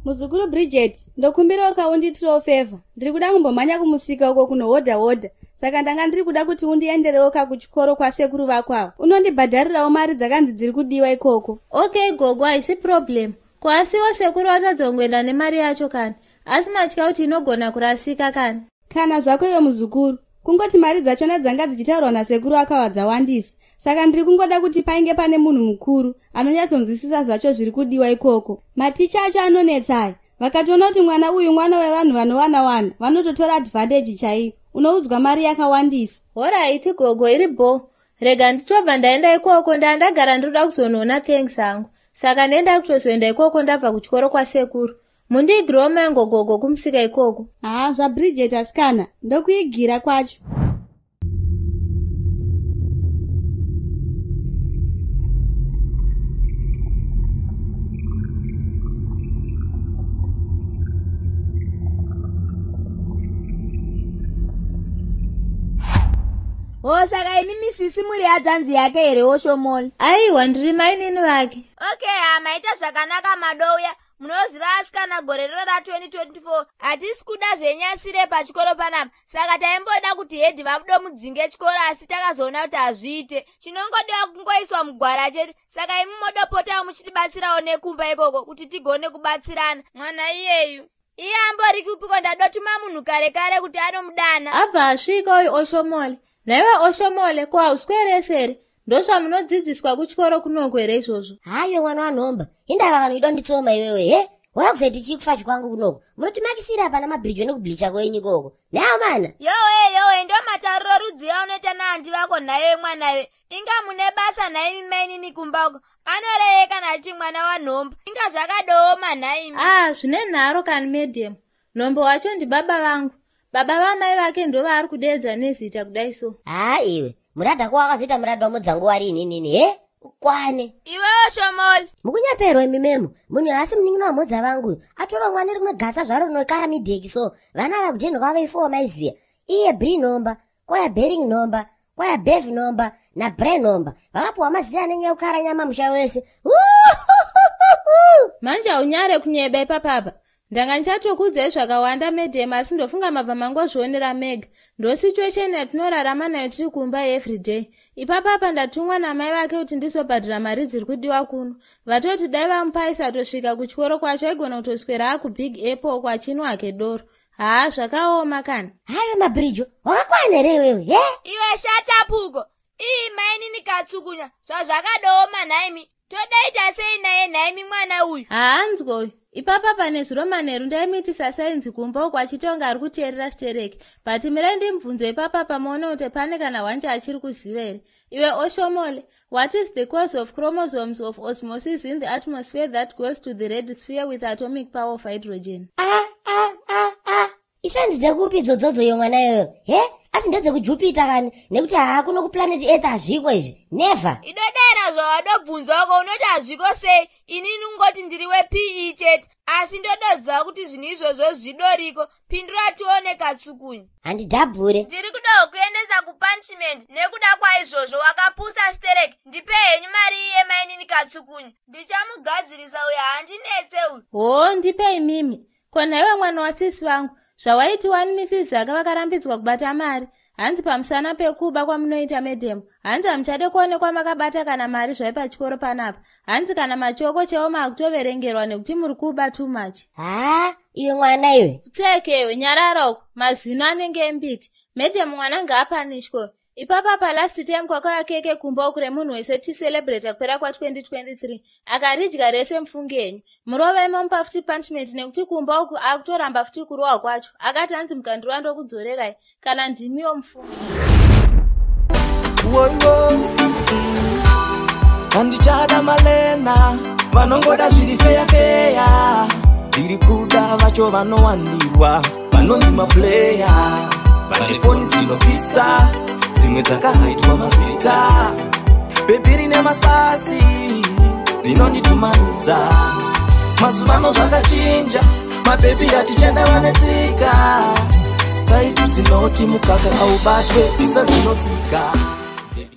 Muzukuru Bridget, ndokumbira ukaunditirawo favor. Ndiri kuda kumbomhanya kumusika uko kunohodha. Saka ndanga ndiri kuda kuti undienderewo kuchikoro kwasekuru vakwavo. Unondibhadharirawo mari dzakanzi dziri kudiwa ikoko. Okay gogo, haisi problem. Kwasiwa sekuru atadzongoenda nemari yacho kani. Asi matya kuti inogona kurasika kani. Kana zvako iwe muzukuru, kungoti mari dzachona dzanga dzichitaurwa nasekuru akawa dzawandisa. Saka ndiri kungoda kuti painge pane munhu mukuru anonyatsonzwisisa zvacho zviri kudiwa ikoko. Maticha acho anonetsa. Vakatoona kuti mwana uyu mwana wevanhu vanowana vanototora advantage chaiyo. Unoudzwa mari yakawandisa. Alright gogo, iri bo. Rega nditobva ndaenda ikoko ndagara ndinoda kuzonoona thanks angu. Saka ndenda kutozoenda ikoko ndabva kuchikoro kwasekuru. Mundiigirewo mango gogo kumusika ikoko. Bridget asikana, ndokuigira kwacho. Saka imi sisi muri ajanzi yake here Oshomole. Aiwa, ndiri mainini wake. Okay, maita zvakanaka madouya. Munoziva asikana gore ra 2024 hatisi kuda zvenyasire pachikoro panapa. Saka taimboda kuti hedhi vamudomudzinge chikoro asi takazoona kuti hazviite. Chinongodiwa kungoiswa mugwara chete. Saka imi modopota muchitibatsirawo nekumba ikoko kuti tigone kubatsirana. Mwana iyeyu iye ambori kupiko ndadotuma munhu kare kuti anomudana. Abva asvika uyu Oshomole. Naiwe Oshomole, ko hausweresere? Ndozvamunodzidziswa kuchikoro kunoko here izvozvo? Hayo mwana wanomba, indava vanhu idonditsoma iwewe, he? Wakuzaiti chikufa chikwangu kunoko. Munotimakisira pana mabhiriji nekubhilicha kwenyu koko. Nayo mana? Yowe, ndo matariro rudziya unoita nandi vako nayo mwanawe. Inga mune basa naimi mainini kumbako. Anorereka nachi mwana wanhomba. Inga zvakadooma naimi. Zvine nharo kani medium. Nhombo wacho ndi baba vangu. Baba vamai vake ndo vari kudedza nezita kudai so. Iwe, murada kwa wakazoita murada wamudzangu wari inini, he? Ukwane. Iwe Oshomole. Mukunyaperwa imimemo, munhu asi munin'ina wamhodza vangu. Atora mwana rimwe gasa zvaro rinokara midheki so. Vana vakudhenha kwavaifowa maiziya. Iye Bri nomba, kwaya Bering nomba, kwaya Bev nomba, na Bre nomba. Vakapuwa mazita nenyakukara nyama musha wese. Manje unyare kunyeba ipapapa. Ndanga nchatokudza zvakawanda medhem asi ndofunga mabva mangozvionera mega. Ndo situation yatinorarama nayo tiri kumba everyday. Ipapapa ndatumwa namai vake kuti ndizobhadhira mari dziri kudiwa kuno. Vatoti dai vamupaisa tosvika kuchikoro kwacho aigona kutoswera kubig apple kwachinwa hake doro. Zvakaoma kani. Hayo mabhirijo, wakakwana here iwewe, he? Iwe shatapuko. Mainini katsukunya. Zvakadooma naimi. Todaita sei naye naimi mwana uyu? Hanzwa. Ipapapa nezuro manheru ndaimitisa sainzi kumba uko achitonga ari kuteerera stereki. But mirai ndimubvunze ipapapa muone kuti pane kana wanje achiri kuziva here. Iwe Oshomole, what is the cause of chromosomes of osmosis in the atmosphere that goes to the red sphere with atomic power of hydrogen? Isanzi dzekupi dzodzo yo mwana yoyo, he? Asi ndedzekujupita kani, nekuti kuno kuplanet Earth hazviko izvi. Never. Idodera zvawadobvunzwako unoti hazviko sei? Inini ungoti ndiri wePE chete. Asi ndodoziva kuti zvinhu izvozvo zvidoriko. Pindura tione katsukunyu. Handidhabhure. Ndiri kudawo kuendesa kupunishment nekuda kwaizvozvo wakapusa stereki. Ndipe henyu mari iye mainini katsukunyu. Ndichamugadzirisa uyo handinetse uyu. Ndipei mimi. Kona iwe mwana wasisi vangu. Zvawaiti wani Mrs. Zaka vakarambidzwa kubata mari. Hanzi pamusana pekuba kwamunoita medhem. Hanzi hamuchade kuonekwa makabata kana mari zvaipa chikoro panapa. Hanzi kana machoko cheo makutoverengerwa nekuti muri kuba too much. Iwe mwana iwe. Kutekewe nyarara uko. Mazino anenge embiti. Medhem mwana ngaapanishwe. Ipapapa last time kwakauya keke kumba uku remunhu wese ticelebrate kupera kwa2023. Akaridya rese mfunge yenyu. Murova imomupa futi punishment nekuti kumba uku akutoramba futi kurohwa kwacho. Akati hanzi mukandiro ndokudzorerai kana ndimiwo mfunge. Handichada malena vanongoda zviri feya. Ndiri kuda vacho vanowandirwa vanonzi maplayer. Vane foni dzinopisa dzimwe dzakahaitwa mazita. Bhebi rine masasi rinonditumanisa. Mazuvano zvakachinja, mabhebi atichada vanetsika. Taipi dzinoti mukaka aubatwe, isa dzinotsika.